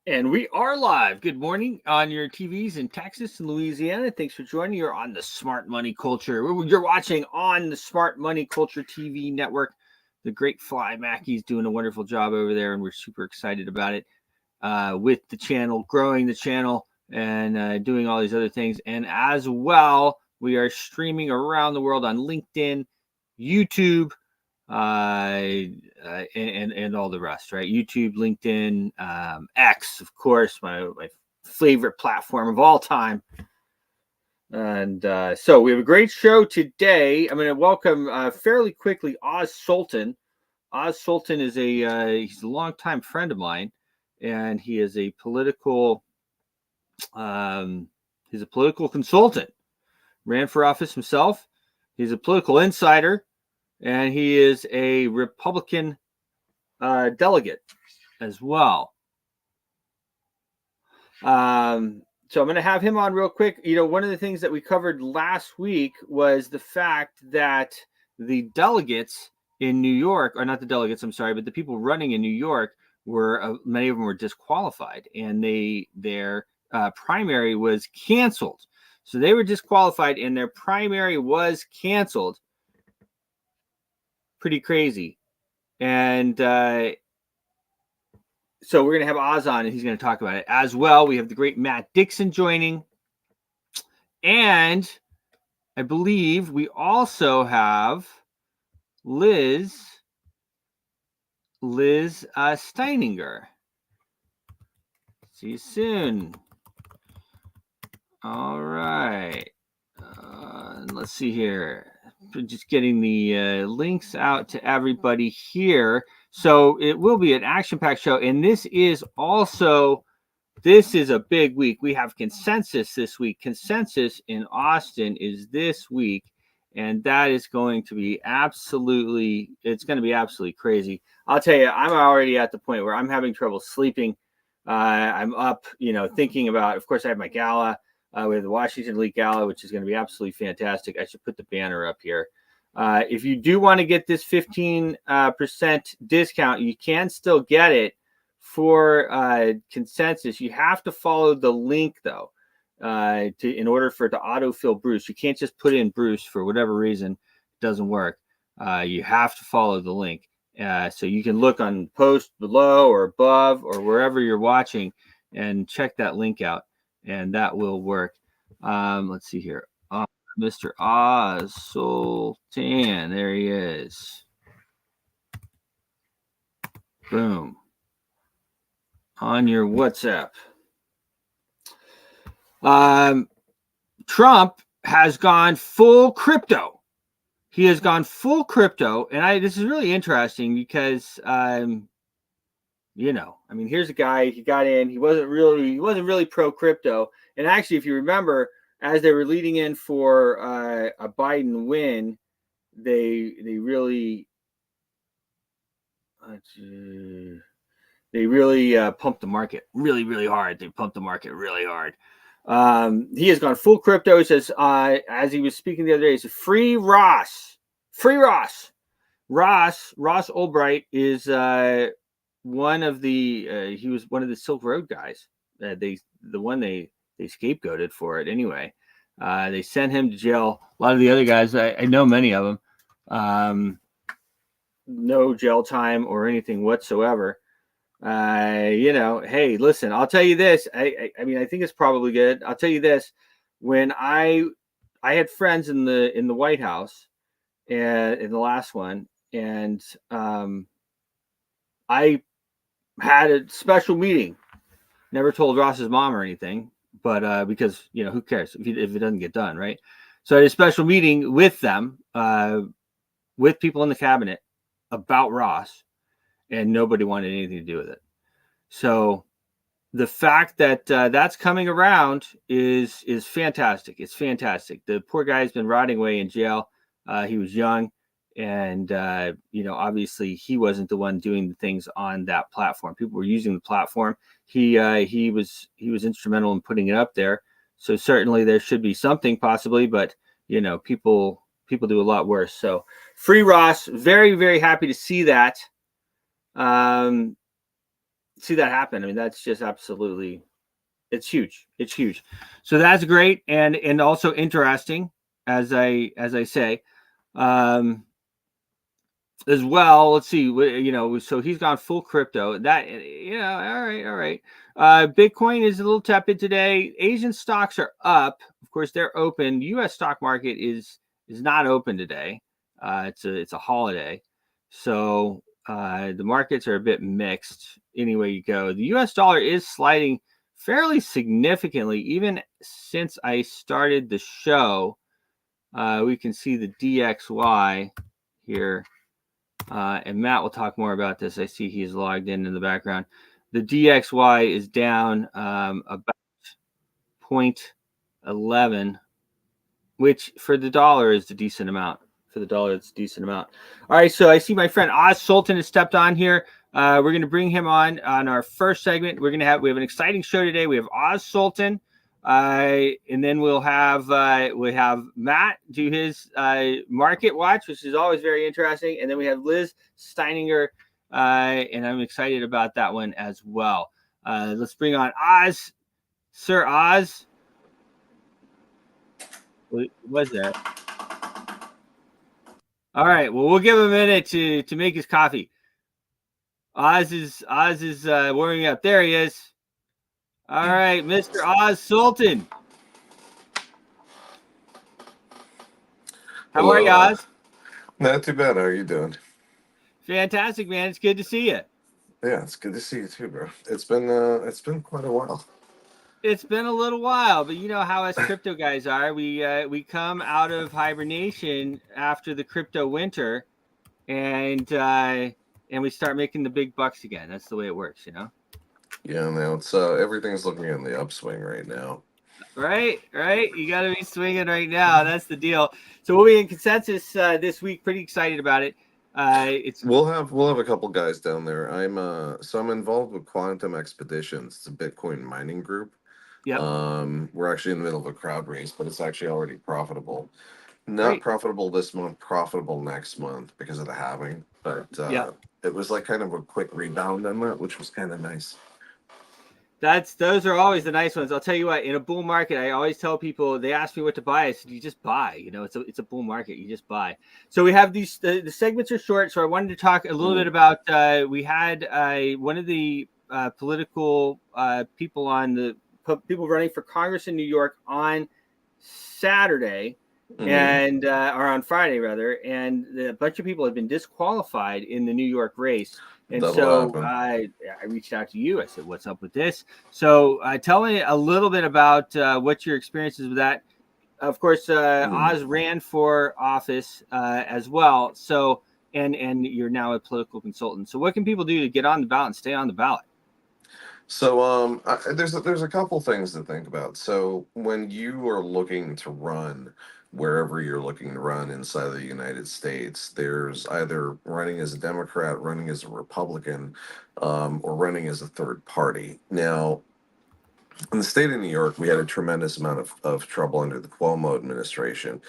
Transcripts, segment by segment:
And we are live. Good morning on your TVs in Texas and Louisiana. Thanks for joining. You're on the Smart Money Culture. You're watching on the Smart Money Culture TV network. The great Fly Mackey's doing a wonderful job over there, and we're super excited about it with the channel, growing the channel, and doing all these other things. And as well, we are streaming around the world on LinkedIn, YouTube, and all the rest, right? YouTube, LinkedIn, X, of course, my favorite platform of all time. And so we have a great show today. I'm going to welcome fairly quickly Oz Sultan. Oz Sultan is he's a longtime friend of mine, and he is a political he's a political consultant. Ran for office himself. He's a political insider, and he is a Republican delegate as well. So I'm going to have him on real quick. You know, one of the things that we covered last week was the fact that the delegates in New York, or not the delegates, I'm sorry, but the people running in New York were many of them were disqualified, and their primary was canceled. So they were disqualified, and their primary was canceled. Pretty crazy. And so we're going to have Oz on, and he's going to talk about it as well. We have the great Matt Dixon joining. And I believe we also have Liz Steininger. See you soon. All right. Let's see here. Just getting the links out to everybody here. So it will be an action-packed show, and this is a big week. We have Consensus this week. Consensus in Austin is this week, and that is going to be absolutely crazy. I'll tell you, I'm already at the point where I'm having trouble sleeping. I'm up, thinking about, of course, I have my gala. We have the Washington Elite Gala, which is going to be absolutely fantastic. I should put the banner up here. If you do want to get this 15% discount, you can still get it for Consensus. You have to follow the link, though, in order for it to autofill Bruce. You can't just put in Bruce for whatever reason. It doesn't work. You have to follow the link. So you can look on post below or above or wherever you're watching and check that link out. And that will work. Let's see here. Mr. Oz Sultan. There he is. Boom. On your WhatsApp. Trump has gone full crypto. He has gone full crypto. And this is really interesting because here's a guy, he got in, he wasn't really pro crypto. And actually, if you remember, as they were leading in for a Biden win, they really pumped the market really hard. They pumped the market really hard. He has gone full crypto. He says, as he was speaking the other day, he said, free Ross. Ross Ulbright is one of the he was one of the Silk Road guys. They scapegoated for it anyway. They sent him to jail. A lot of the other guys, I know many of them, no jail time or anything whatsoever. Hey, listen, I'll tell you this. I think it's probably good. I'll tell you this. When I had friends in the White House, and in the last one, and I had a special meeting. Never told Ross's mom or anything, but because who cares if it doesn't get done, right? So I had a special meeting with them, with people in the cabinet about Ross, and nobody wanted anything to do with it. So the fact that that's coming around is fantastic. It's fantastic. The poor guy has been rotting away in jail. He was young, and obviously he wasn't the one doing the things on that platform. People were using the platform. He was instrumental in putting it up there. So certainly there should be something possibly, but people do a lot worse. So free Ross, very, very happy to see that. see that happen. I mean, that's just absolutely, it's huge. It's huge. So that's great, and also interesting, as I say. Um, as well. Let's see, so he's gone full crypto. That, all right. Bitcoin is a little tepid today. Asian stocks are up. Of course, they're open. The U.S. stock market is not open today. It's a holiday, so the markets are a bit mixed. Anyway, you go. The U.S. dollar is sliding fairly significantly, even since I started the show. We can see the DXY here. And Matt will talk more about this. I see he's logged in the background. The DXY is down about 0.11, which for the dollar is a decent amount. For the dollar, it's a decent amount. All right, so I see my friend Oz Sultan has stepped on here. We're going to bring him on our first segment. We have an exciting show today. We have Oz Sultan. And then we have Matt do his market watch, which is always very interesting. And then we have Liz Steininger, and I'm excited about that one as well. Let's bring on Oz, Sir Oz. What was that? All right. Well, we'll give him a minute to make his coffee. Oz is warming up. There he is. All right, Mr. Oz Sultan. How are you, Oz? Not too bad. How are you doing? Fantastic, man. It's good to see you. Yeah, it's good to see you too, bro. It's been quite a while. It's been a little while, but you know how us crypto guys are. We come out of hibernation after the crypto winter, and we start making the big bucks again. That's the way it works, you know. Yeah, now it's everything's looking in the upswing right now. Right. You got to be swinging right now. That's the deal. So we'll be in consensus this week. Pretty excited about it. We'll have a couple guys down there. I'm involved with Quantum Expeditions. It's a Bitcoin mining group. Yep. We're actually in the middle of a crowd race, but it's actually already profitable. Not Great. profitable this month, profitable next month because of the halving. But it was like kind of a quick rebound on that, which was kind of nice. Those are always the nice ones. I'll tell you what, in a bull market, I always tell people, they ask me what to buy. I said, you just buy. You know, it's a bull market. You just buy. So we have these, the segments are short. So I wanted to talk a little bit about, we had one of the political people people running for Congress in New York on Saturday. And or on Friday rather, and a bunch of people have been disqualified in the New York race. And so I reached out to you. I said, "What's up with this?" So tell me a little bit about what your experiences with that. Of course, Oz ran for office as well. So and you're now a political consultant. So what can people do to get on the ballot and stay on the ballot? So there's a couple things to think about. So when you are looking to run wherever you're looking to run inside of the United States, there's either running as a Democrat, running as a Republican, or running as a third party. Now, in the state of New York, we had a tremendous amount of trouble under the Cuomo administration.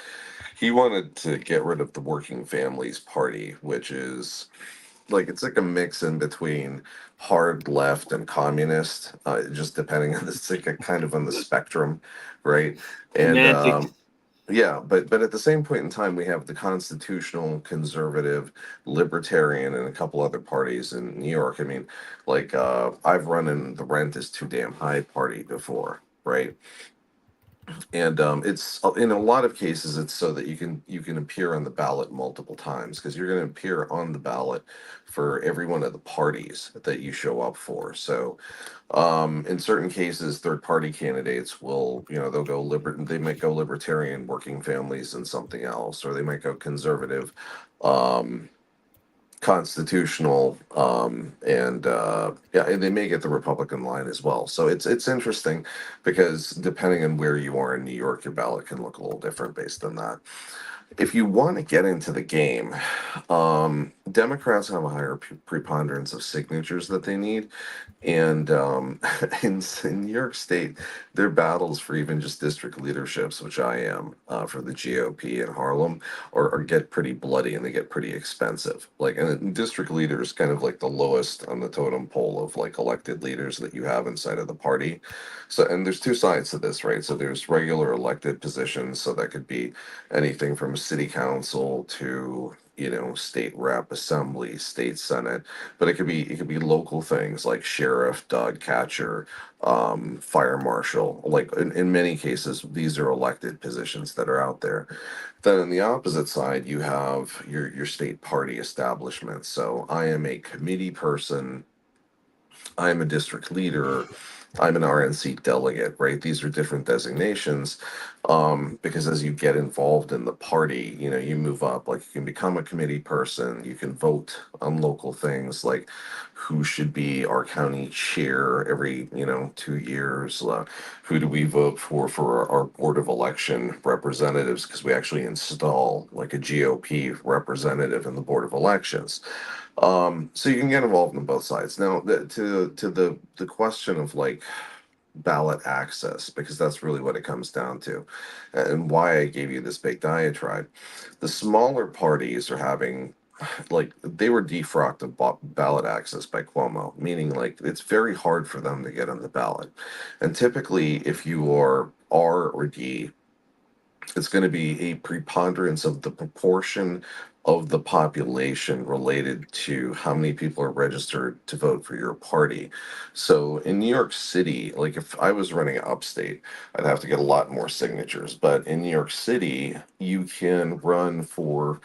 He wanted to get rid of the Working Families Party, which is it's like a mix in between hard left and communist, just depending on it's like a kind of on the spectrum, right? And Semantics. yeah, but at the same point in time, we have the constitutional, conservative, libertarian, and a couple other parties in New York. I mean, I've run in the rent is too damn high party before, right? And it's in a lot of cases it's so that you can appear on the ballot multiple times because you're going to appear on the ballot for every one of the parties that you show up for. So in certain cases third party candidates will they might go libertarian, Working Families, and something else, or they might go conservative, um constitutional, and they may get the Republican line as well. So it's interesting because depending on where you are in New York, your ballot can look a little different based on that. If you want to get into the game, Democrats have a higher preponderance of signatures that they need. And in New York State, their battles for even just district leaderships, which I am for the GOP in Harlem, or get pretty bloody and they get pretty expensive. Like, and district leader is kind of like the lowest on the totem pole of like elected leaders that you have inside of the party. So, and there's two sides to this, right? So there's regular elected positions, so that could be anything from city council to state rep, assembly, state senate, but it could be local things like sheriff, dog catcher, fire marshal. Like in many cases, these are elected positions that are out there. Then on the opposite side, you have your state party establishment. So I am a committee person, I'm a district leader, I'm an RNC delegate, right? These are different designations because as you get involved in the party, you move up. Like you can become a committee person, you can vote on local things like who should be our county chair every 2 years. Who do we vote for our board of election representatives? Because we actually install like a GOP representative in the board of elections. So you can get involved on both sides. Now, to the question of like ballot access, because that's really what it comes down to, and why I gave you this big diatribe. The smaller parties are having like they were defrocked of ballot access by Cuomo, meaning like it's very hard for them to get on the ballot. And typically, if you are R or D, it's going to be a preponderance of the proportion of the population related to how many people are registered to vote for your party. So in New York City, like if I was running upstate, I'd have to get a lot more signatures. But in New York City, you can run for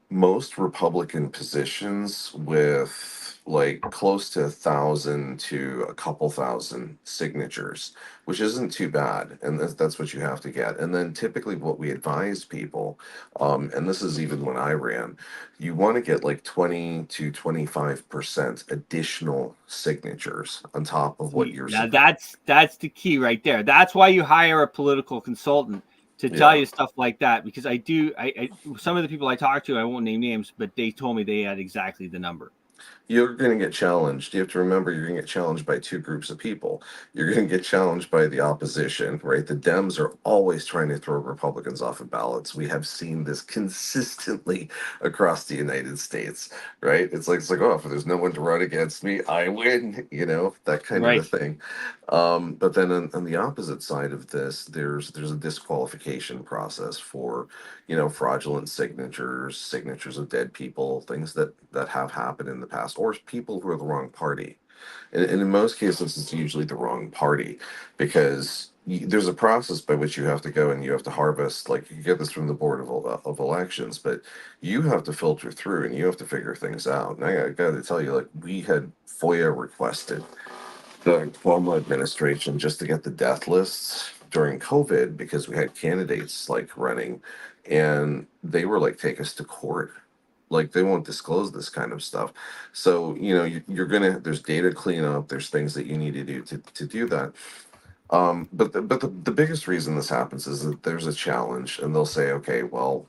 most Republican positions with like close to 1,000 to a couple thousand signatures, which isn't too bad. And that's what you have to get. And then typically what we advise people, and this is even when I ran, you want to get like 20 to 25% additional signatures on top of what you're Now supposed. that's the key right there. That's why you hire a political consultant to tell Yeah. you stuff like that. Because I some of the people I talked to, I won't name names, but they told me they had exactly the number. You're going to get challenged. You have to remember you're going to get challenged by two groups of people. You're going to get challenged by the opposition, right? The Dems are always trying to throw Republicans off of ballots. We have seen this consistently across the United States, right? It's like oh, if there's no one to run against me, I win. That kind of a Right. thing. But then on the opposite side of this, there's a disqualification process for fraudulent signatures, signatures of dead people, things that have happened in the past, or people who are the wrong party. And in most cases, it's usually the wrong party because there's a process by which you have to go and you have to harvest. Like you get this from the board of elections, but you have to filter through and you have to figure things out. And I got to tell you, like we had FOIA requested the Cuomo administration just to get the death lists during COVID because we had candidates like running and they were like, take us to court. Like they won't disclose this kind of stuff. So, you're there's data cleanup, there's things that you need to do to do that. But the biggest reason this happens is that there's a challenge and they'll say, okay, well,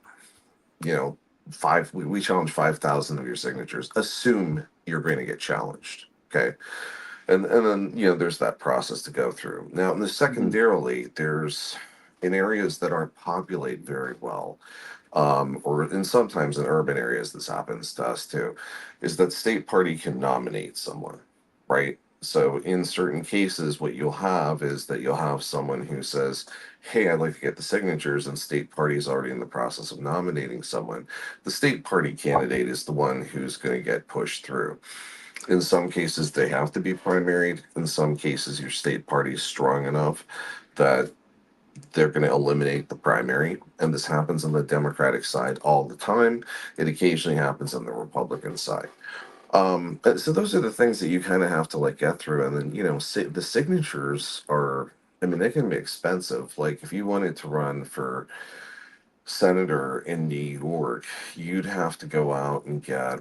you know, we challenge 5,000 of your signatures. Assume you're going to get challenged. Okay, and then there's that process to go through. Now, and the Mhm. secondarily, there's in areas that aren't populated very well, or in sometimes in urban areas, this happens to us too, is that state party can nominate someone, right? So in certain cases, what you'll have is that you'll have someone who says, "Hey, I'd like to get the signatures," and state party is already in the process of nominating someone. The state party candidate is the one who's going to get pushed through. In some cases, they have to be primaried. In some cases, your state party is strong enough that they're going to eliminate the primary. And this happens on the Democratic side all the time. It occasionally happens on the Republican side. So those are the things that you kind of have to like get through. And then, the signatures are, I mean, they can be expensive. Like if you wanted to run for senator in New York, you'd have to go out and get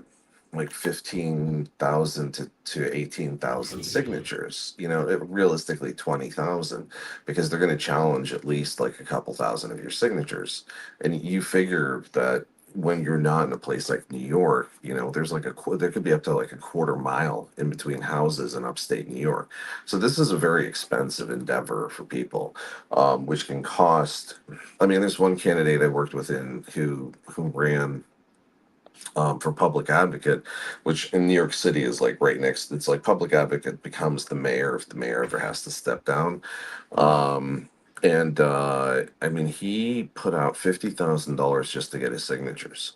like 15,000 to 18,000 signatures, realistically 20,000, because they're going to challenge at least like a couple thousand of your signatures. And you figure that when you're not in a place like New York, there's like there could be up to like a quarter mile in between houses in upstate New York. So this is a very expensive endeavor for people, which can cost. I mean, there's one candidate I worked with who ran for public advocate, which in New York City is like right next. It's like public advocate becomes the mayor if the mayor ever has to step down. And I mean, he put out $50,000 just to get his signatures.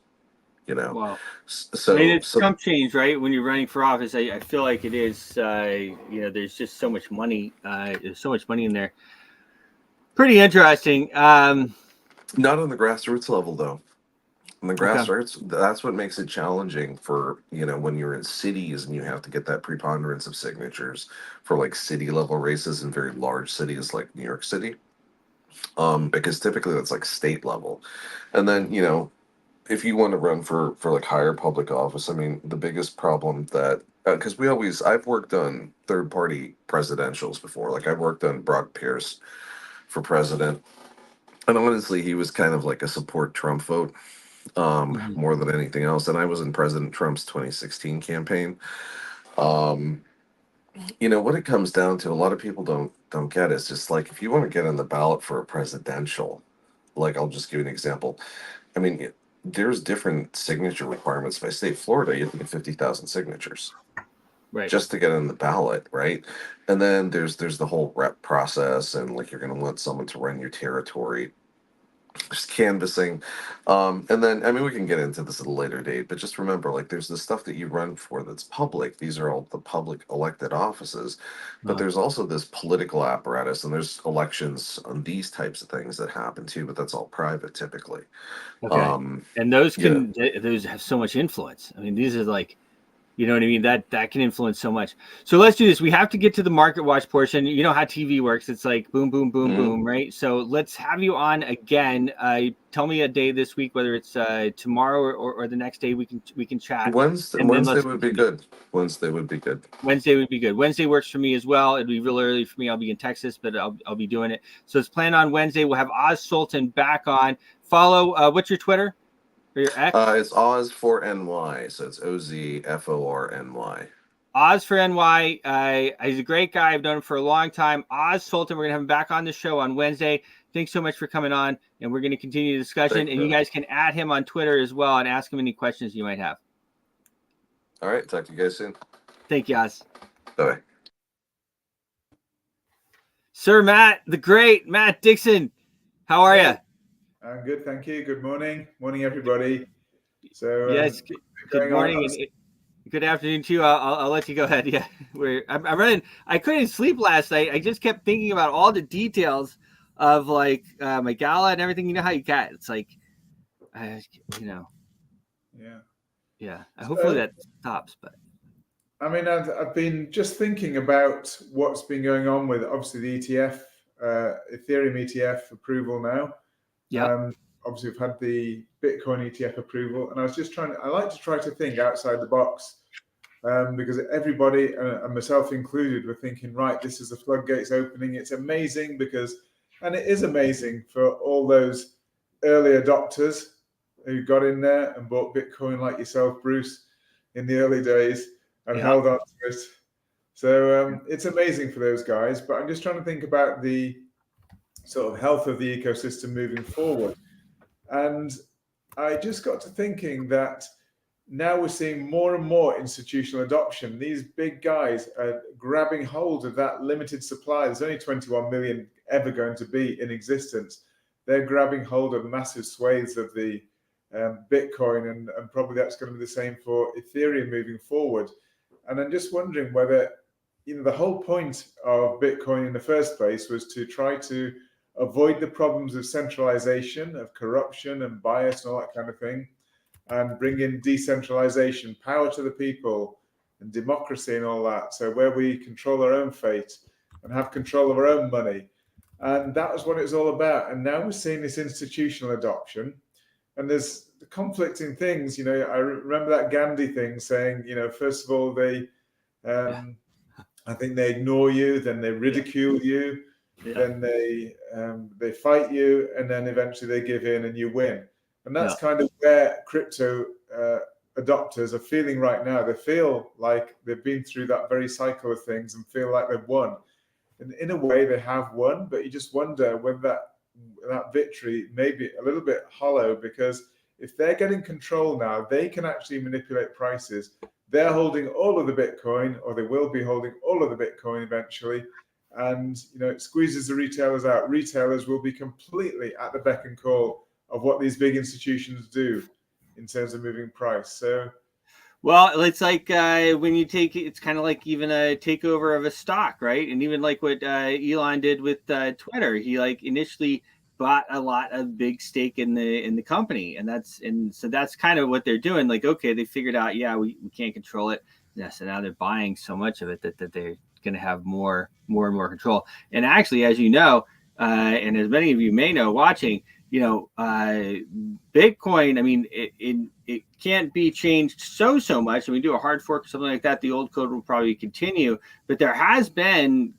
You know, Well, I mean, so it's Trump change, right? When you're running for office, I feel like it is. There's just so much money. There's so much money in there. Pretty interesting. not on the grassroots level though. On the Okay. grassroots, that's what makes it challenging for, when you're in cities and you have to get that preponderance of signatures for like city level races in very large cities like New York City. Because typically that's like state level. And then, if you want to run for like higher public office, I mean, the biggest problem that because I've worked on third party presidentials before. Like I've worked on Brock Pierce for president, and honestly, he was kind of like a support Trump vote, Mhm. more than anything else. And I was in President Trump's 2016 campaign. Um, what it comes down to, a lot of people don't get is just like if you want to get on the ballot for a presidential, like I'll just give you an example. I mean, there's different signature requirements by state. Florida, you have to get 50,000 signatures Right. just to get on the ballot, right? And then there's the whole rep process, and like you're going to want someone to run your territory, just canvassing. And then, I mean, we can get into this at a later date, but just remember, like, there's the stuff that you run for that's public. These are all the public elected offices, but Uh, there's also this political apparatus, and there's elections on these types of things that happen too, but that's all private typically. okay. Um, And those yeah. those have so much influence. I mean, these are like, you know what I mean? That can influence so much. So let's do this. We have to get to the market watch portion. You know how TV works. It's like boom, boom, boom, Mhm. boom, right? So let's have you on again. Tell me a day this week, whether it's tomorrow or the next day. We can chat, Wednesday, and then Wednesday let's would be continue. good. Wednesday would be good. Wednesday would be good. Wednesday works for me as well. It'd be real early for me. I'll be in Texas, but I'll be doing it. So let's plan on Wednesday. We'll have Oz Sultan back on. Follow. What's your Twitter or your X? It's Oz for NY, so it's OZFORNY. Oz for NY. He's a great guy. I've known him for a long time. Oz Sultan. We're gonna have him back on the show on Wednesday. Thanks so much for coming on, and we're gonna continue the discussion. Thank And you you. guys can add him on Twitter as well and ask him any questions you might have. All right, talk to you guys soon. Thank you, Oz. Bye. Sir Matt, the great Matt Dixon. How are you? I'm good, thank you. Good morning. Morning, everybody. So, Yes. Good going on. morning and good afternoon to you. I'll let you go ahead. Yeah, I'm running. I couldn't sleep last night. I just kept thinking about all the details of like my gala and everything. You know how you get. It's like, you know, Yeah. yeah. Hopefully that stops. But I mean, I've been just thinking about what's been going on with obviously the ETF, Ethereum ETF approval now. yeah, Obviously, we've had the Bitcoin ETF approval, and I was just I like to try to think outside the box, because everybody, and myself included, were thinking, right, this is the floodgates opening. It's amazing and it is amazing for all those early adopters who got in there and bought Bitcoin like yourself, Bruce, in the early days and yeah, held on to it. So it's amazing for those guys. But I'm just trying to think about the sort of health of the ecosystem moving forward. And I just got to thinking that now we're seeing more and more institutional adoption. These big guys are grabbing hold of that limited supply. There's only 21 million ever going to be in existence. They're grabbing hold of massive swathes of the Bitcoin, and probably that's going to be the same for Ethereum moving forward. And I'm just wondering whether, the whole point of Bitcoin in the first place was to try to avoid the problems of centralization, of corruption and bias and all that kind of thing, and bring in decentralization, power to the people, and democracy and all that. So where we control our own fate and have control of our own money. And that was what it was all about. And now we're seeing this institutional adoption. And there's the conflicting things. I remember that Gandhi thing saying, first of all, I think they ignore you, then they ridicule you, then they fight you, and then eventually they give in and you win. And that's kind of where crypto adopters are feeling right now. They feel like they've been through that very cycle of things and feel like they've won. And in a way, they have won, but you just wonder whether that victory may be a little bit hollow, because if they're getting control now, they can actually manipulate prices. They're holding all of the Bitcoin, or they will be holding all of the Bitcoin eventually. And, it squeezes the retailers out. Retailers will be completely at the beck and call of what these big institutions do in terms of moving price. So, well, it's like when you it's kind of like even a takeover of a stock, right? And even like what Elon did with Twitter, he like initially bought a lot of big stake in the company, and so that's kind of what they're doing. Like, okay, they figured out, we can't control it. Yeah, so now they're buying so much of it that they're going to have more and more control. And actually, as you know, and as many of you may know watching, Bitcoin, I mean, it can't be changed so much. I mean, do a hard fork or something like that, the old code will probably continue. But there has been,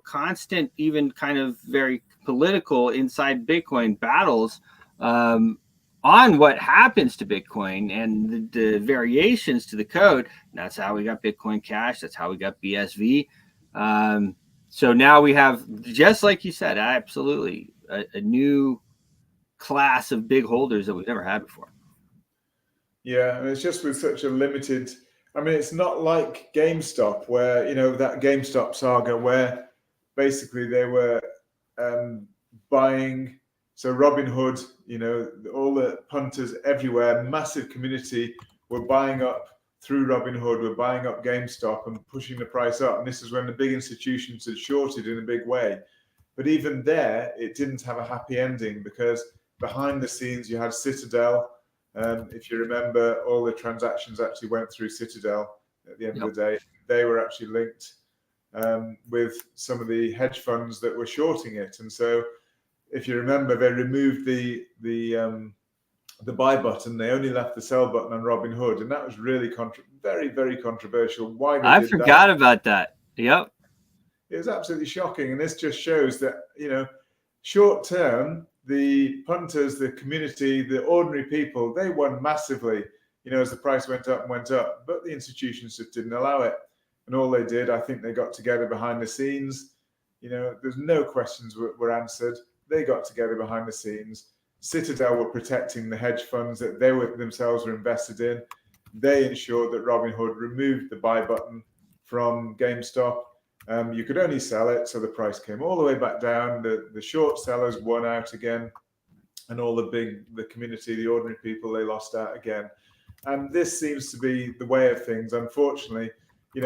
constant, even kind of very political inside Bitcoin battles on what happens to Bitcoin and the variations to the code. And that's how we got Bitcoin Cash. That's how we got BSV. So now we have, just like you said, absolutely a new class of big holders that we've never had before. Yeah, and it's just with such a limited. I mean, it's not like GameStop, where that GameStop saga, where basically they were buying. So Robinhood, all the punters everywhere, massive community were buying up through Robinhood, were buying up GameStop and pushing the price up. And this is when the big institutions had shorted in a big way. But even there, it didn't have a happy ending, because behind the scenes you had Citadel. If you remember, all the transactions actually went through Citadel at the end of the day. They were actually linked with some of the hedge funds that were shorting it. And so, if you remember, they removed the buy button. They only left the sell button on Robinhood, and that was really very, very controversial. Why they did forgot about that. Yep. It was absolutely shocking, and this just shows that short term, the punters, the community, the ordinary people, they won massively. As the price went up and went up, but the institutions just didn't allow it. And all they did, I think they got together behind the scenes. There's no questions were answered. They got together behind the scenes. Citadel were protecting the hedge funds that they themselves were invested in. They ensured that Robinhood removed the buy button from GameStop. You could only sell it, so the price came all the way back down. The short sellers won out again, and all the community, the ordinary people, they lost out again. And this seems to be the way of things. Unfortunately,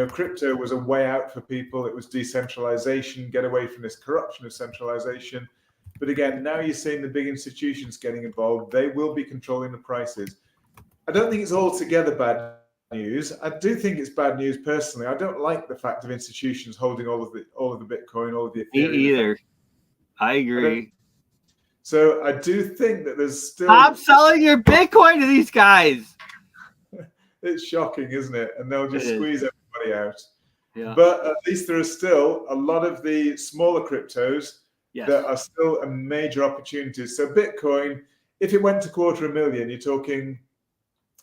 crypto was a way out for people. It was decentralization, get away from this corruption of centralization. But again, now you're seeing the big institutions getting involved. They will be controlling the prices. I don't think it's altogether bad news. I do think it's bad news personally. I don't like the fact of institutions holding all of the Bitcoin, all of the Ethereum. Me either. I agree. So I do think that there's still. Stop selling your Bitcoin to these guys. It's shocking, isn't it? And they'll just squeeze everybody out. Yeah. But at least there are still a lot of the smaller cryptos that are still a major opportunity. So Bitcoin, if it went to 250,000, you're talking.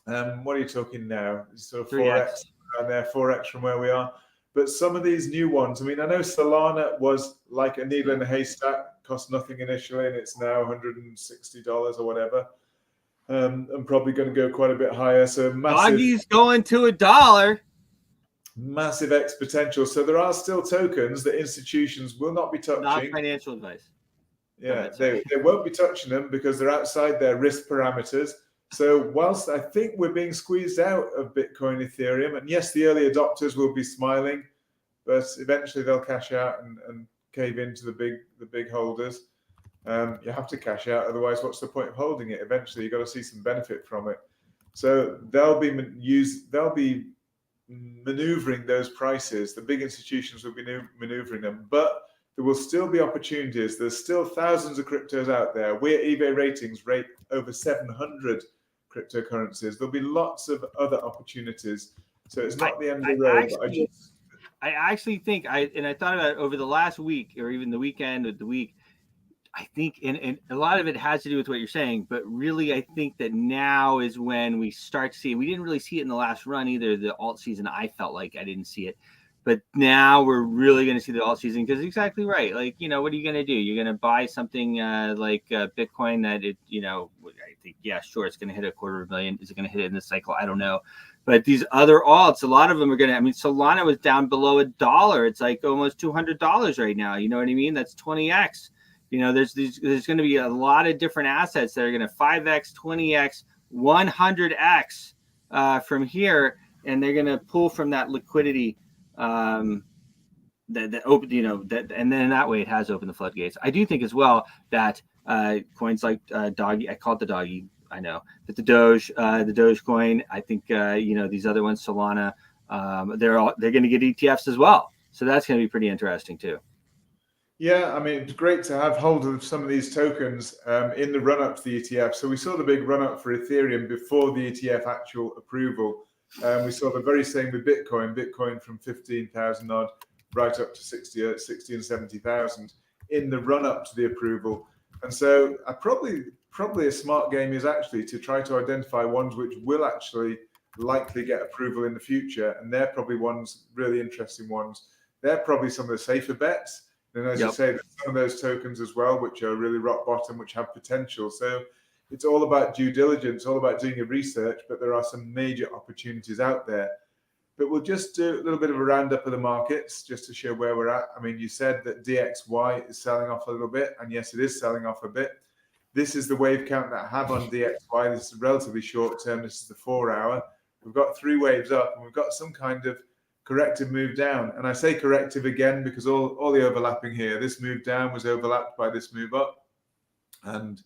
What are you talking now? Sort of 4x around there, 4x from where we are. But some of these new ones, I mean, I know Solana was like a needle in a haystack, cost nothing initially, and it's now $160 or whatever. I'm probably going to go quite a bit higher. So massive. Doggy's going to $1. Massive exponential. So there are still tokens that institutions will not be touching. Not financial advice. Yeah, they won't be touching them because they're outside their risk parameters. So whilst I think we're being squeezed out of Bitcoin, Ethereum, and yes, the early adopters will be smiling, but eventually they'll cash out and cave into the big holders. You have to cash out, otherwise, what's the point of holding it? Eventually, you've got to see some benefit from it. So they'll be maneuvering those prices. The big institutions will be maneuvering them, but there will still be opportunities. There's still thousands of cryptos out there. We're eBay ratings rate over 700 cryptocurrencies. There'll be lots of other opportunities. So it's not the end of the road. I actually think I thought about it over the last week or even the weekend or the week. I think, and a lot of it has to do with what you're saying, but really, I think that now is when we start to see. We didn't really see it in the last run either. The alt season, I felt like I didn't see it, but now we're really going to see the alt season because exactly right. Like, what are you going to do? You're going to buy something like Bitcoin that I think, yeah, sure, it's going to hit $250,000. Is it going to hit it in this cycle? I don't know. But these other alts, a lot of them are going to. I mean, Solana was down below $1. It's like almost $200 right now. You know what I mean? That's 20x. There's going to be a lot of different assets that are going to 5x, 20x, 100x from here, and they're going to pull from that liquidity that open, and then that way it has opened the floodgates. I do think as well that coins like Doggy, I call it the Doggy, I know, but the Dogecoin, I think these other ones, Solana, they're going to get ETFs as well, so that's going to be pretty interesting too. Yeah, I mean, it's great to have hold of some of these tokens in the run-up to the ETF. So we saw the big run-up for Ethereum before the ETF actual approval. We saw the very same with Bitcoin from 15,000 odd right up to 60 and 70,000 in the run-up to the approval. And so probably a smart game is actually to try to identify ones which will actually likely get approval in the future. And they're probably really interesting ones. They're probably some of the safer bets. And as you say, there's some of those tokens as well, which are really rock bottom, which have potential. So it's all about due diligence, all about doing your research, but there are some major opportunities out there. But we'll just do a little bit of a roundup of the markets just to show where we're at. I mean, you said that DXY is selling off a little bit, and yes, it is selling off a bit. This is the wave count that I have on DXY. This is relatively short term. This is the 4 hour. We've got 3 waves up, and we've got some kind of corrective move down. And I say corrective again because all the overlapping here, this move down was overlapped by this move up, and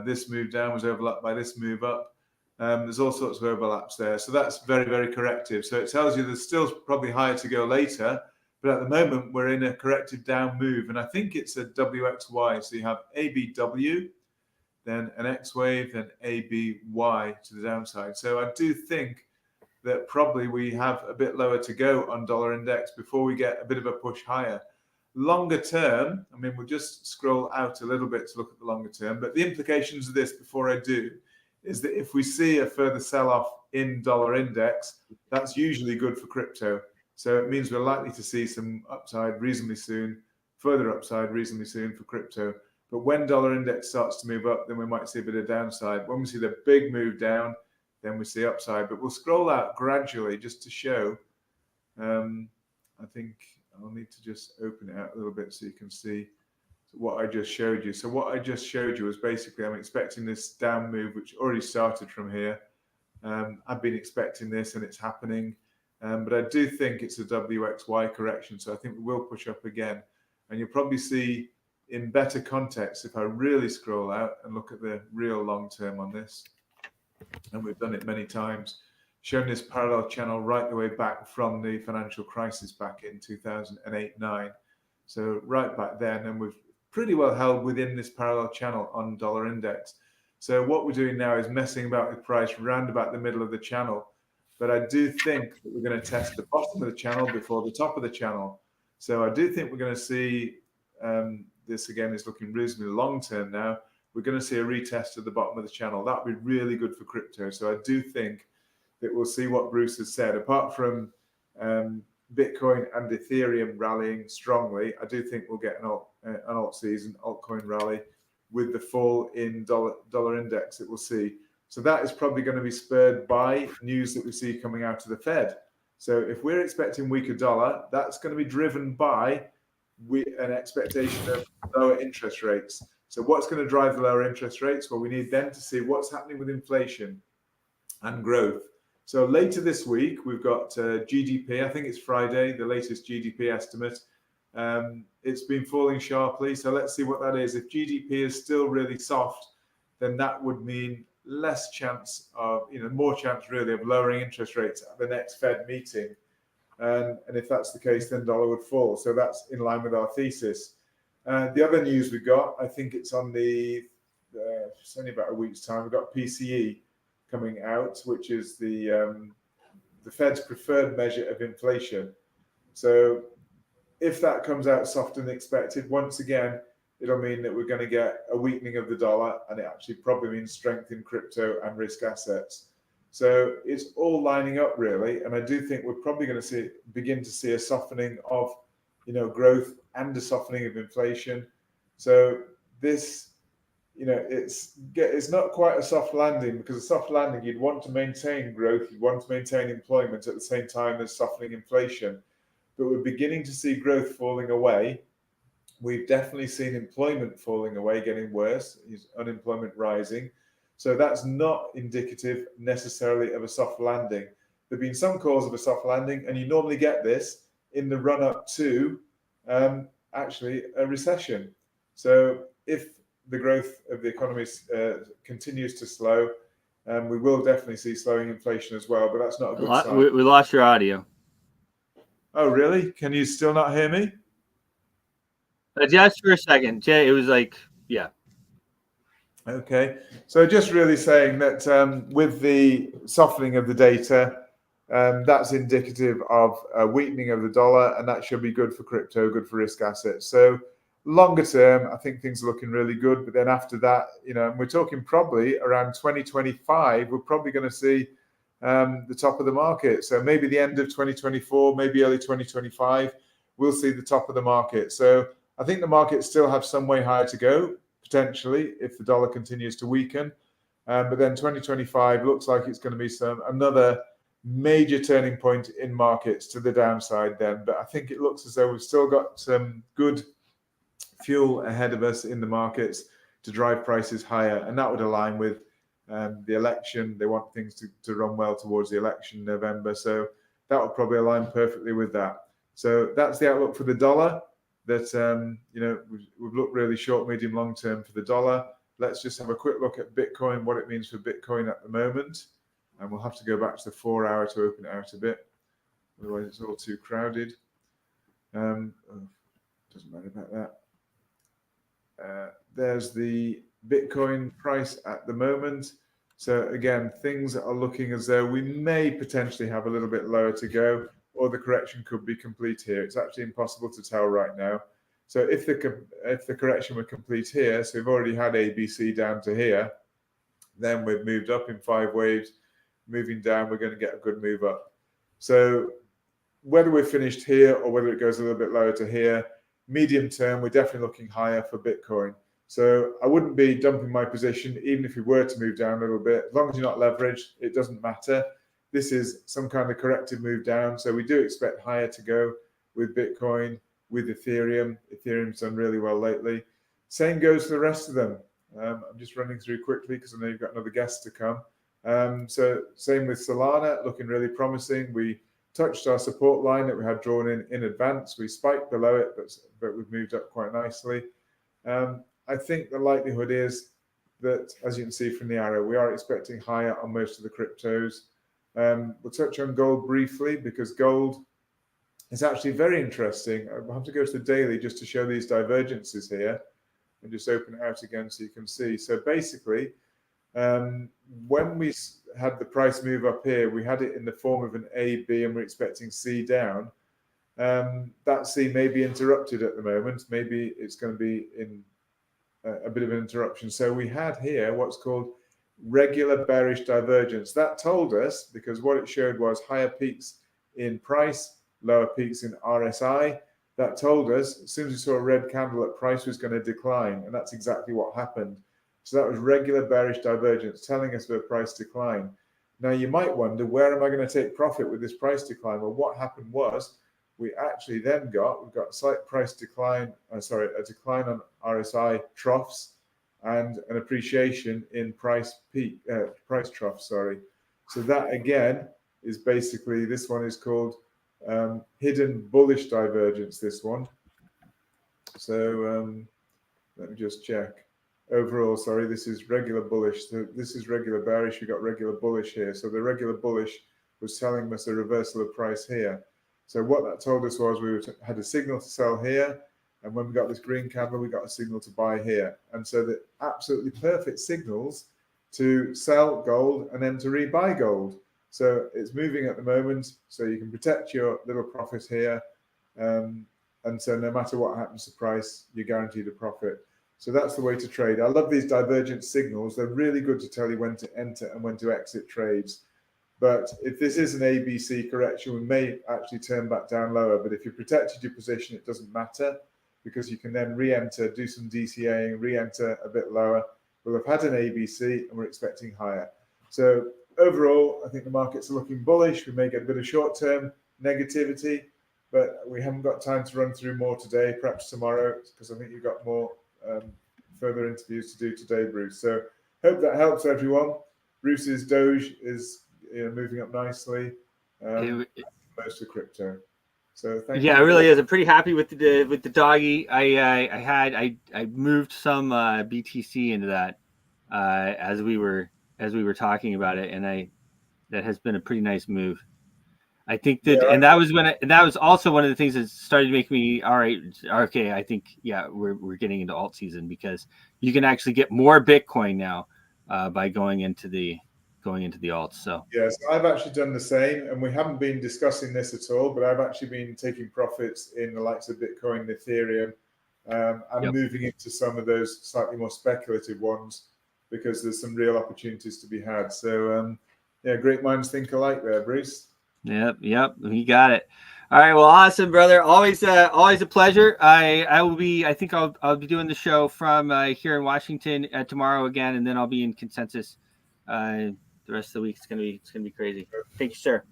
this move down was overlapped by this move up. There's all sorts of overlaps there. So that's very, very corrective. So it tells you there's still probably higher to go later, but at the moment we're in a corrective down move. And I think it's a WXY. So you have ABW, then an X wave, then ABY to the downside. So I do think that probably we have a bit lower to go on dollar index before we get a bit of a push higher. Longer term, I mean, we'll just scroll out a little bit to look at the longer term, but the implications of this before I do is that if we see a further sell-off in dollar index, that's usually good for crypto. So it means we're likely to see some upside reasonably soon, further upside reasonably soon for crypto. But when dollar index starts to move up, then we might see a bit of downside. When we see the big move down, then we see upside. But we'll scroll out gradually just to show. I think I'll need to just open it out a little bit so you can see what I just showed you. So what I just showed you was basically I'm expecting this down move, which already started from here. I've been expecting this and it's happening. But I do think it's a WXY correction. So I think we will push up again. And you'll probably see in better context if I really scroll out and look at the real long term on this. And we've done it many times, shown this parallel channel right the way back from the financial crisis back in 2008-9. So right back then, and we've pretty well held within this parallel channel on dollar index. So what we're doing now is messing about with price round about the middle of the channel. But I do think that we're going to test the bottom of the channel before the top of the channel. So I do think we're going to see this again is looking reasonably long term now. We're going to see a retest at the bottom of the channel. That would be really good for crypto. So I do think that we'll see what Bruce has said. Apart from Bitcoin and Ethereum rallying strongly, I do think we'll get an alt season, altcoin rally with the fall in dollar index that we'll see. So that is probably going to be spurred by news that we see coming out of the Fed. So if we're expecting weaker dollar, that's going to be driven by an expectation of lower interest rates. So what's going to drive the lower interest rates? Well, we need then to see what's happening with inflation and growth. So later this week, we've got GDP. I think it's Friday, the latest GDP estimate. It's been falling sharply. So let's see what that is. If GDP is still really soft, then that would mean less chance of, more chance really of lowering interest rates at the next Fed meeting. And if that's the case, then dollar would fall. So that's in line with our thesis. The other news we got, I think it's on it's only about a week's time. We've got PCE. coming out, which is the Fed's preferred measure of inflation. So if that comes out softer than expected, once again, it'll mean that we're going to get a weakening of the dollar, and it actually probably means strength in crypto and risk assets. So it's all lining up really, and I do think we're probably going to begin to see a softening of, growth and a softening of inflation. So this, it's not quite a soft landing, because a soft landing, you'd want to maintain growth, you'd want to maintain employment at the same time as softening inflation. But we're beginning to see growth falling away. We've definitely seen employment falling away, getting worse, unemployment rising. So that's not indicative necessarily of a soft landing. There have been some calls of a soft landing, and you normally get this in the run-up to actually a recession. So if the growth of the economy continues to slow, we will definitely see slowing inflation as well, but that's not a good sign. We lost your audio. Oh, really? Can you still not hear me? Just for a second, Jay. It was like, yeah. Okay. So just really saying that with the softening of the data, that's indicative of a weakening of the dollar, and that should be good for crypto, good for risk assets. So longer term, I think things are looking really good. But then after that, and we're talking probably around 2025, we're probably going to see the top of the market. So maybe the end of 2024, maybe early 2025, we'll see the top of the market. So I think the market still have some way higher to go, potentially, if the dollar continues to weaken. But then 2025 looks like it's going to be another major turning point in markets to the downside then. But I think it looks as though we've still got some good fuel ahead of us in the markets to drive prices higher. And that would align with the election. They want things to run well towards the election in November. So that would probably align perfectly with that. So that's the outlook for the dollar. That we've looked really short, medium, long term for the dollar. Let's just have a quick look at Bitcoin, what it means for Bitcoin at the moment. And we'll have to go back to the 4 hour to open it out a bit. Otherwise it's all too crowded. Doesn't matter about that. There's the Bitcoin price at the moment. So again, things are looking as though we may potentially have a little bit lower to go, or the correction could be complete here. It's actually impossible to tell right now. So if the correction were complete here, so we've already had ABC down to here, then we've moved up in 5 waves. Moving down, we're going to get a good move up. So whether we're finished here or whether it goes a little bit lower to here, medium term, we're definitely looking higher for Bitcoin. So I wouldn't be dumping my position, even if we were to move down a little bit. As long as you're not leveraged, it doesn't matter. This is some kind of corrective move down. So we do expect higher to go with Bitcoin, with Ethereum. Ethereum's done really well lately. Same goes for the rest of them. I'm just running through quickly because I know you've got another guest to come. So same with Solana, looking really promising. We touched our support line that we had drawn in advance. We spiked below it, but we've moved up quite nicely. I think the likelihood is that, as you can see from the arrow, we are expecting higher on most of the cryptos. We'll touch on gold briefly because gold is actually very interesting. I'll have to go to the daily just to show these divergences here and just open it out again so you can see. So basically, when we had the price move up here, we had it in the form of an A, B, and we're expecting C down. That C may be interrupted at the moment. Maybe it's going to be in a bit of an interruption. So we had here what's called regular bearish divergence. That told us, because what it showed was higher peaks in price, lower peaks in RSI. That told us as soon as we saw a red candle that price was going to decline, and that's exactly what happened. So that was regular bearish divergence telling us of a price decline. Now you might wonder, where am I going to take profit with this price decline? Well, what happened was we actually then we've got a slight price decline, a decline on RSI troughs and an appreciation in price troughs, So that again is basically, this one is called hidden bullish divergence, this one. So let me just check. Overall, this is regular bullish. So this is regular bearish. We've got regular bullish here. So the regular bullish was telling us a reversal of price here. So what that told us was we had a signal to sell here. And when we got this green candle, we got a signal to buy here. And so the absolutely perfect signals to sell gold and then to rebuy gold. So it's moving at the moment, so you can protect your little profit here. And so no matter what happens to price, you're guaranteed a profit. So that's the way to trade. I love these divergent signals. They're really good to tell you when to enter and when to exit trades. But if this is an ABC correction, we may actually turn back down lower. But if you protected your position, it doesn't matter, because you can then re-enter, do some DCAing, re-enter a bit lower. We'll have had an ABC and we're expecting higher. So overall, I think the markets are looking bullish. We may get a bit of short-term negativity, but we haven't got time to run through more today, perhaps tomorrow, because I think you've got more further interviews to do today, Bruce. So hope that helps everyone. Bruce's Doge is moving up nicely. Most of crypto. So thank you. Yeah, it really is. I'm pretty happy with the doggy. I moved some BTC into that as we were talking about it, and that has been a pretty nice move. I think that, and that was also one of the things that started to make me all right. Okay, I think we're getting into alt season, because you can actually get more Bitcoin now by going into the alts. So yes, I've actually done the same, and we haven't been discussing this at all, but I've actually been taking profits in the likes of Bitcoin, Ethereum, and moving into some of those slightly more speculative ones, because there's some real opportunities to be had. So great minds think alike there, Bruce. Yep, you got it. All right, well, awesome, brother. Always a pleasure. I think I'll be doing the show from here in Washington tomorrow again, and then I'll be in Consensus the rest of the week. It's gonna be crazy. Thank you, sir.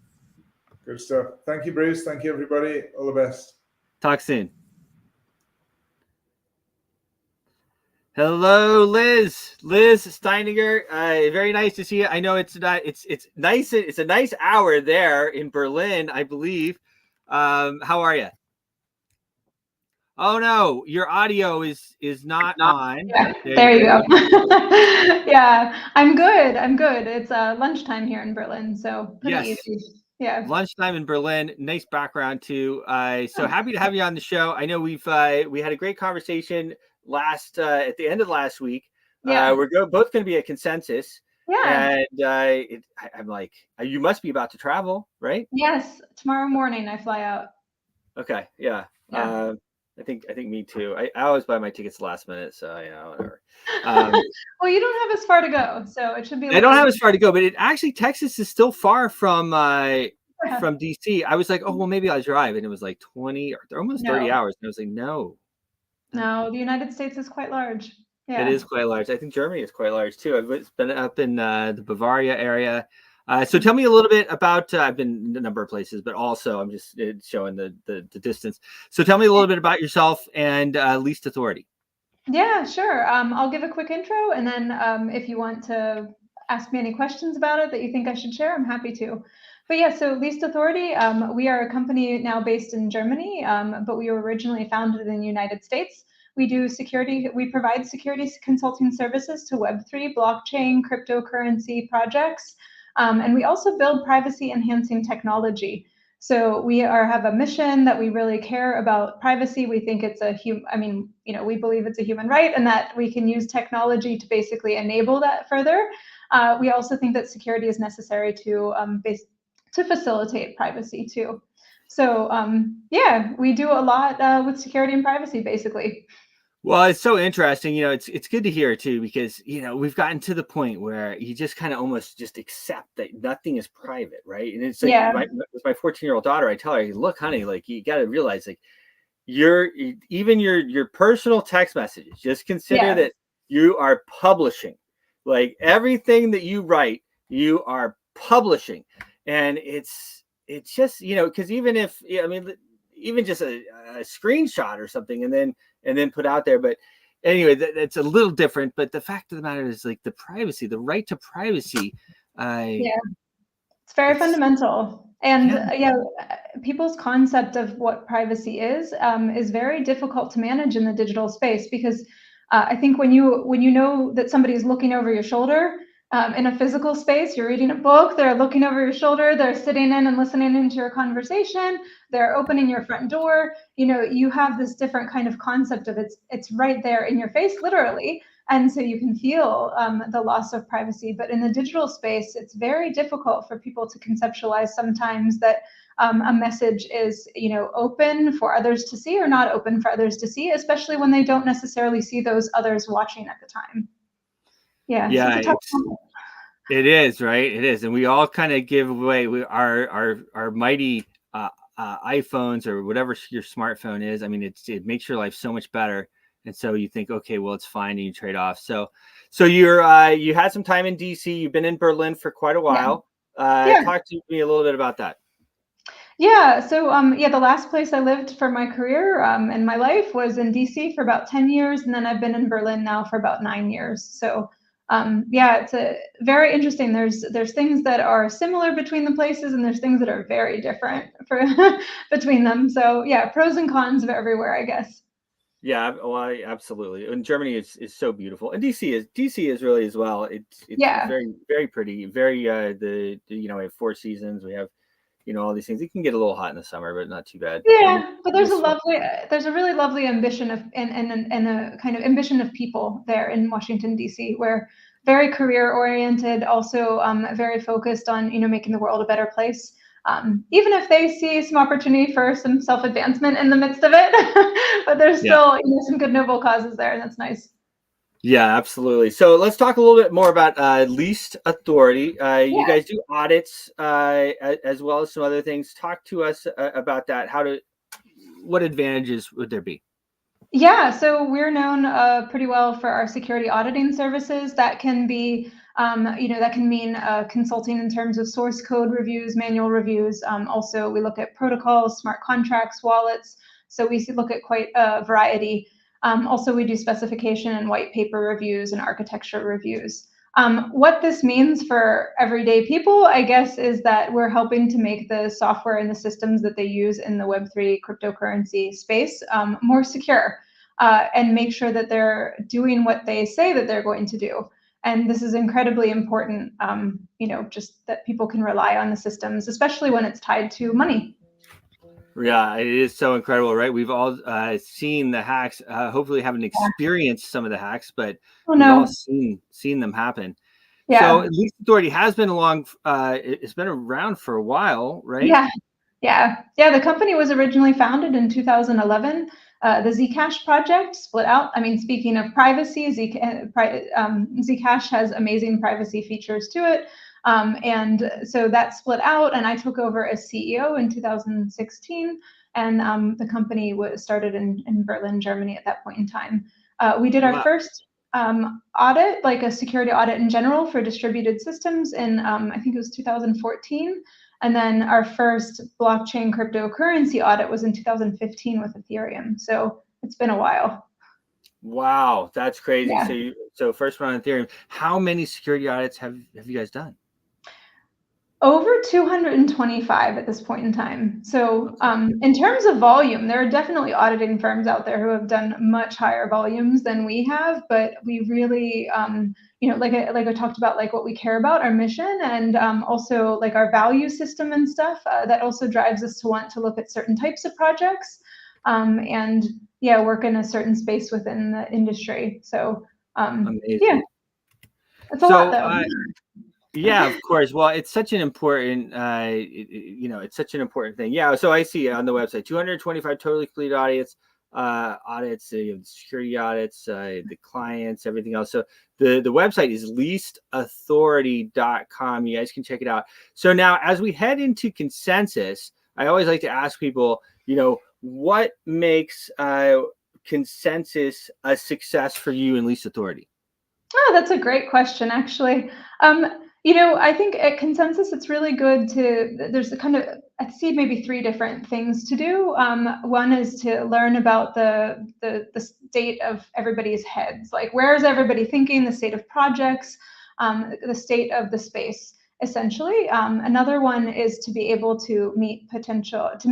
Good stuff. Thank you, Bruce. Thank you, everybody. All the best. Talk soon. Hello, Liz Steininger. Very nice to see you. I know it's nice. It's a nice hour there in Berlin, I believe. How are you? Oh no, your audio is not on. Yeah, there you go. Yeah, I'm good. It's lunchtime here in Berlin, so pretty easy. Yeah. Lunchtime in Berlin. Nice background too. So happy to have you on the show. I know we had a great conversation at the end of last week. Yeah. We're both going to be at Consensus. Yeah. And I'm like, you must be about to travel, right? Yes, tomorrow morning I fly out. Okay. Yeah. I think me too. I always buy my tickets last minute, so whatever. Well, you don't have as far to go, so it should be. I don't have as far to go, but Texas is still far from DC. I was like, oh well, maybe I'll drive, and it was like 20 or almost 30 hours. And I was like, no, the United States is quite large. Yeah, it is quite large. I think Germany is quite large too. I've been up in the Bavaria area. So tell me a little bit about, I've been a number of places, but also I'm just showing the distance. So tell me a little bit about yourself and Least Authority. Yeah, sure. I'll give a quick intro, and then if you want to ask me any questions about it that you think I should share, I'm happy to. But yeah, so Least Authority, we are a company now based in Germany, but we were originally founded in the United States. We provide security consulting services to Web3, blockchain, cryptocurrency projects. And we also build privacy-enhancing technology. So we have a mission that we really care about privacy. We think it's we believe it's a human right, and that we can use technology to basically enable that further. We also think that security is necessary to facilitate privacy too. So we do a lot with security and privacy, basically. Well, it's so interesting. It's good to hear too, because we've gotten to the point where you just kind of almost just accept that nothing is private, right? And it's like with my 14-year-old daughter, I tell her, look, honey, like you got to realize, like your personal text messages, just consider that you are publishing. Like everything that you write, you are publishing, and it's just because even if even just a screenshot or something, and then put out there. But anyway, that's a little different. But the fact of the matter is, like, the right to privacy. It's very fundamental. And people's concept of what privacy is very difficult to manage in the digital space, because I think when you know that somebody is looking over your shoulder, in a physical space, you're reading a book, they're looking over your shoulder, they're sitting in and listening into your conversation, they're opening your front door, you have this different kind of concept of it's right there in your face, literally. And so you can feel the loss of privacy. But in the digital space, it's very difficult for people to conceptualize sometimes that a message is, open for others to see or not open for others to see, especially when they don't necessarily see those others watching at the time. Yeah, so Yeah, it's a tough moment. it is, right? It is, and we all kind of give away our mighty iPhones or whatever your smartphone is. I mean, it makes your life so much better, and so you think, okay, well, it's fine, and you trade off. So you had some time in DC. You've been in Berlin for quite a while. Yeah. Talk to me a little bit about that. Yeah, so the last place I lived for my career and my life was in DC for about 10 years, and then I've been in Berlin now for about 9 years. So it's very interesting. There's things that are similar between the places, and there's things that are very different between them. So yeah, pros and cons of everywhere, I guess. Yeah, well, absolutely. And Germany is so beautiful, and DC is really as well. It's Yeah. very, very pretty. Very we have 4 seasons. We have all these things. It can get a little hot in the summer, but not too bad. Yeah, but there's a really lovely ambition of and a kind of ambition of people there in Washington D.C. where very career oriented, also very focused on making the world a better place. Even if they see some opportunity for some self advancement in the midst of it, but there's still some good noble causes there, and that's nice. Yeah, absolutely. So let's talk a little bit more about leased authority. You guys do audits as well as some other things. Talk to us about that. What advantages would there be? Yeah, so we're known pretty well for our security auditing services. That can be, that can mean consulting in terms of source code reviews, manual reviews. Also, we look at protocols, smart contracts, wallets. So we look at quite a variety. Also, we do specification and white paper reviews and architecture reviews. What this means for everyday people, I guess, is that we're helping to make the software and the systems that they use in the Web3 cryptocurrency space more secure and make sure that they're doing what they say that they're going to do. And this is incredibly important, just that people can rely on the systems, especially when it's tied to money. Yeah, it is so incredible, right? We've all seen the hacks. Hopefully, haven't experienced some of the hacks, but we've all seen them happen. Yeah. So, leased authority has been it's been around for a while, right? Yeah. The company was originally founded in 2011. The Zcash project split out. I mean, speaking of privacy, Zcash has amazing privacy features to it. And so that split out, and I took over as CEO in 2016. And the company was started in Berlin, Germany at that point in time. We did our first audit, like a security audit in general for distributed systems in, I think it was 2014. And then our first blockchain cryptocurrency audit was in 2015 with Ethereum. So it's been a while. Wow, that's crazy. Yeah. So first one on Ethereum. How many security audits have you guys done? Over 225 at this point in time. So in terms of volume, there are definitely auditing firms out there who have done much higher volumes than we have, but we really, like I talked about, like what we care about, our mission, and also like our value system and stuff, that also drives us to want to look at certain types of projects and work in a certain space within the industry. So amazing. It's a lot though. Yeah, of course. Well, it's such an important, it's such an important thing. Yeah. So I see on the website, 225 totally complete audits, you have security audits, the clients, everything else. So the website is leastauthority.com. You guys can check it out. So now as we head into consensus, I always like to ask people, what makes consensus a success for you in Least Authority? Oh, that's a great question, actually. I think at Consensus, it's really good there's I see maybe 3 different things to do. One is to learn about the state of everybody's heads, like where is everybody thinking, the state of projects, the state of the space, essentially. Another one is to be able to meet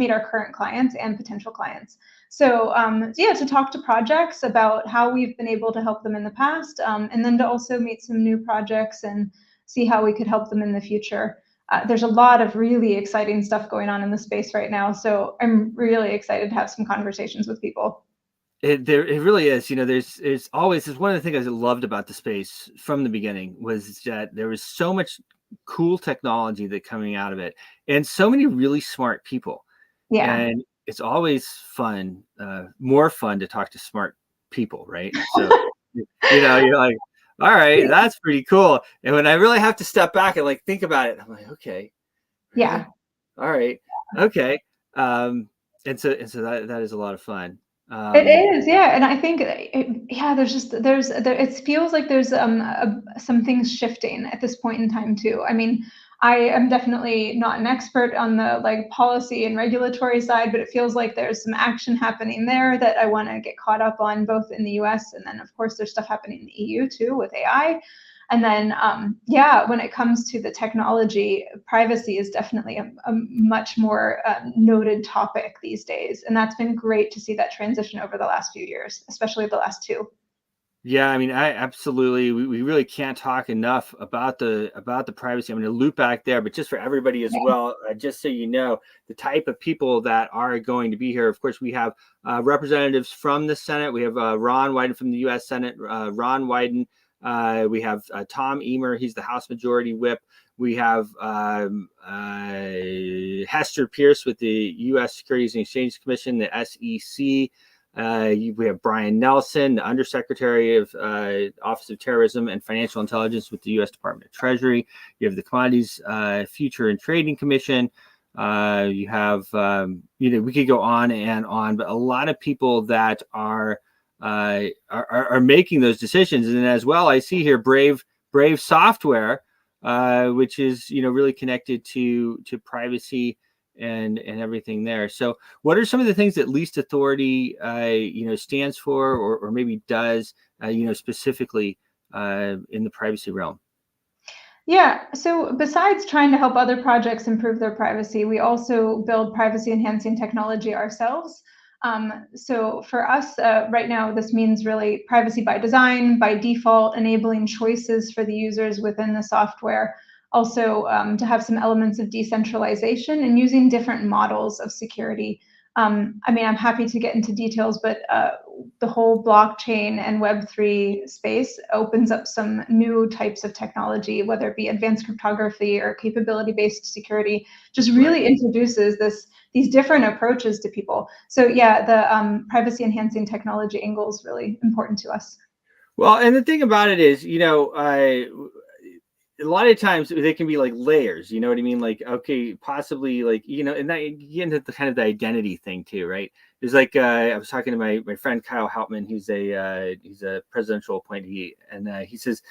our current clients and potential clients. So to talk to projects about how we've been able to help them in the past, and then to also meet some new projects and see how we could help them in the future. There's a lot of really exciting stuff going on in the space right now, so I'm really excited to have some conversations with people. It really is. There's always one of the things I loved about the space from the beginning was that there was so much cool technology that coming out of it, and so many really smart people. Yeah. And it's always fun, more fun to talk to smart people, right? So you're like, all right, that's pretty cool. And when I really have to step back and like think about it, I'm like, okay, really? Yeah. All right, okay. And so that is a lot of fun. It is, yeah, and I think it feels like there's some things shifting at this point in time too. I mean, I am definitely not an expert on the like policy and regulatory side, but it feels like there's some action happening there that I want to get caught up on, both in the US and then of course there's stuff happening in the EU too with AI. And then, when it comes to the technology, privacy is definitely a much more noted topic these days. And that's been great to see that transition over the last few years, especially the last two. Yeah, I mean, I absolutely. We really can't talk enough about the privacy. I'm going to loop back there, but just for everybody as well, just so you know, the type of people that are going to be here. Of course, we have representatives from the Senate. We have Ron Wyden from the U.S. Senate. Ron Wyden. We have Tom Emer. He's the House Majority Whip. We have Hester Pierce with the U.S. Securities and Exchange Commission, the SEC. We have Brian Nelson, the Undersecretary of Office of Terrorism and Financial Intelligence with the U.S. Department of Treasury. You have the Commodities Future and Trading Commission. You have, we could go on and on, but a lot of people that are making those decisions. And as well, I see here Brave Software, which is really connected to privacy and everything there. So what are some of the things that least authority stands for or maybe does specifically in the privacy realm? Yeah, so besides trying to help other projects improve their privacy, we also build privacy enhancing technology ourselves. So for us right now, this means really privacy by design, by default, enabling choices for the users within the software. Also to have some elements of decentralization and using different models of security. I mean, I'm happy to get into details, but the whole blockchain and Web3 space opens up some new types of technology, whether it be advanced cryptography or capability-based security, just really introduces these different approaches to people. So yeah, the privacy enhancing technology angle is really important to us. Well, and the thing about it is, a lot of times they can be like layers, you know what I mean? Like, okay, possibly like, and that you get into the kind of the identity thing too, right? There's like, I was talking to my friend Kyle Hauptman, he's a presidential appointee, and he says,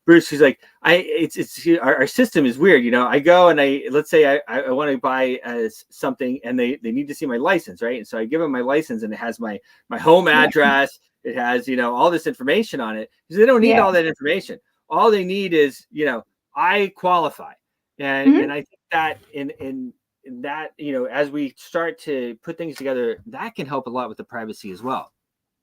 Bruce, he's like, our system is weird, I go and let's say I want to buy something and they need to see my license, right? And so I give them my license and it has my home address, it has, all this information on it, because they don't need all that information. All they need is, I qualify. And I think that in that, as we start to put things together, that can help a lot with the privacy as well.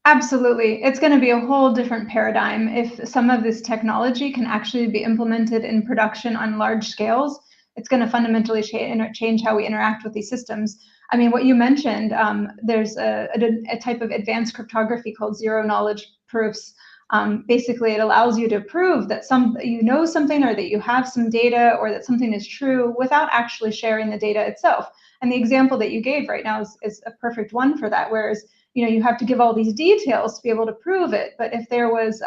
Absolutely. It's going to be a whole different paradigm if some of this technology can actually be implemented in production on large scales. It's going to fundamentally change how we interact with these systems. I mean, what you mentioned, there's a type of advanced cryptography called zero knowledge proofs. Basically, it allows you to prove that something or that you have some data or that something is true without actually sharing the data itself. And the example that you gave right now is a perfect one for that, whereas you have to give all these details to be able to prove it. But if there was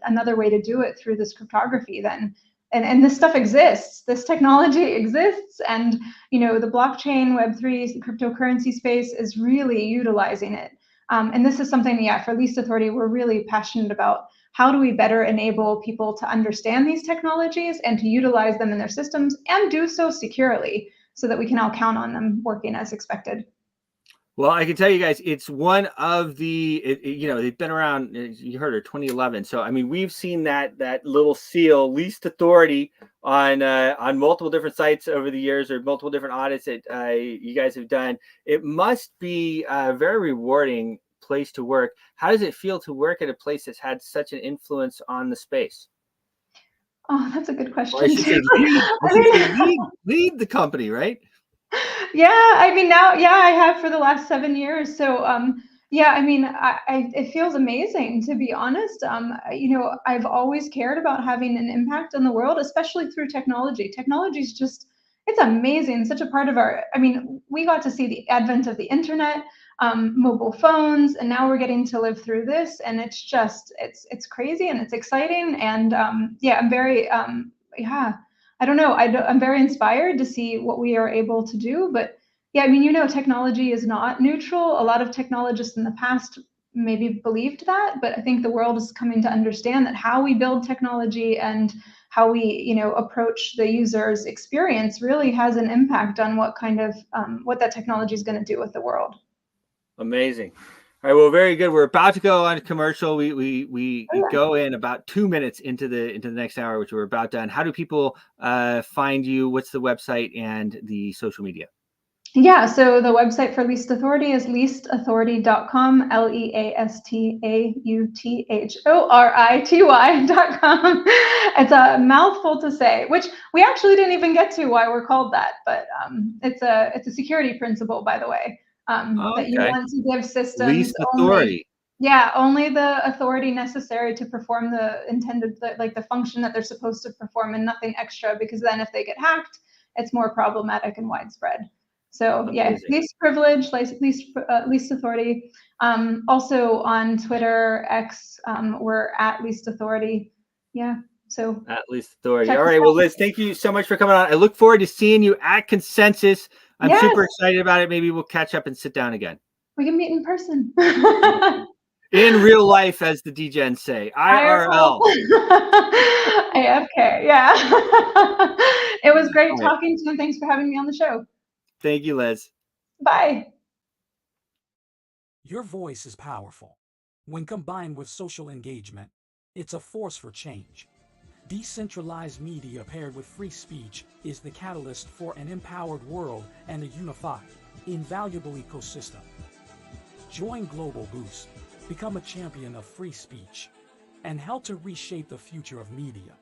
another way to do it through this cryptography, then and this stuff exists, this technology exists, and the blockchain, Web3, cryptocurrency space is really utilizing it. And this is something, for Least Authority, we're really passionate about. How do we better enable people to understand these technologies and to utilize them in their systems and do so securely so that we can all count on them working as expected? Well, I can tell you guys, it's one of they've been around, you heard her, 2011. So, I mean, we've seen that little seal, Least Authority, on multiple different sites over the years, or multiple different audits that you guys have done. It must be a very rewarding place to work. How does it feel to work at a place that's had such an influence on the space? Oh, that's a good question. Or I should say lead the company, right? Yeah, I mean, now, I have for the last 7 years. So Yeah, I mean, it feels amazing, to be honest. I've always cared about having an impact on the world, especially through technology. Technology is just, it's amazing, such a part of our, I mean, we got to see the advent of the internet, mobile phones, and now we're getting to live through this, and it's just, it's crazy and it's exciting. And yeah, I'm very, yeah, I don't know, I'm very inspired to see what we are able to do, but yeah, I mean, technology is not neutral. A lot of technologists in the past maybe believed that, but I think the world is coming to understand that how we build technology and how we, approach the user's experience really has an impact on what kind of what that technology is going to do with the world. Amazing. All right, well, very good. We're about to go on commercial. We Oh, yeah. go in about 2 minutes into the next hour, which we're about done. How do people find you? What's the website and the social media? Yeah, so the website for Least Authority is leastauthority.com, leastauthority.com. It's a mouthful to say, which we actually didn't even get to why we're called that, but it's a security principle, by the way, that you want to give systems Least authority. only the authority necessary to perform the intended, like the function that they're supposed to perform, and nothing extra, because then if they get hacked, it's more problematic and widespread. So yeah, Amazing. least privilege, least authority. Also on Twitter, X, we're at least authority. Yeah, so at least authority. All right, well, Liz, thank you so much for coming on. I look forward to seeing you at Consensus. I'm super excited about it. Maybe we'll catch up and sit down again. We can meet in person. In real life, as the DGens say, IRL. AFK, yeah. It was great talking to you, and thanks for having me on the show. Thank you, Liz. Bye. Your voice is powerful. When combined with social engagement, it's a force for change. Decentralized media paired with free speech is the catalyst for an empowered world and a unified, invaluable ecosystem. Join Global Boost, become a champion of free speech, and help to reshape the future of media.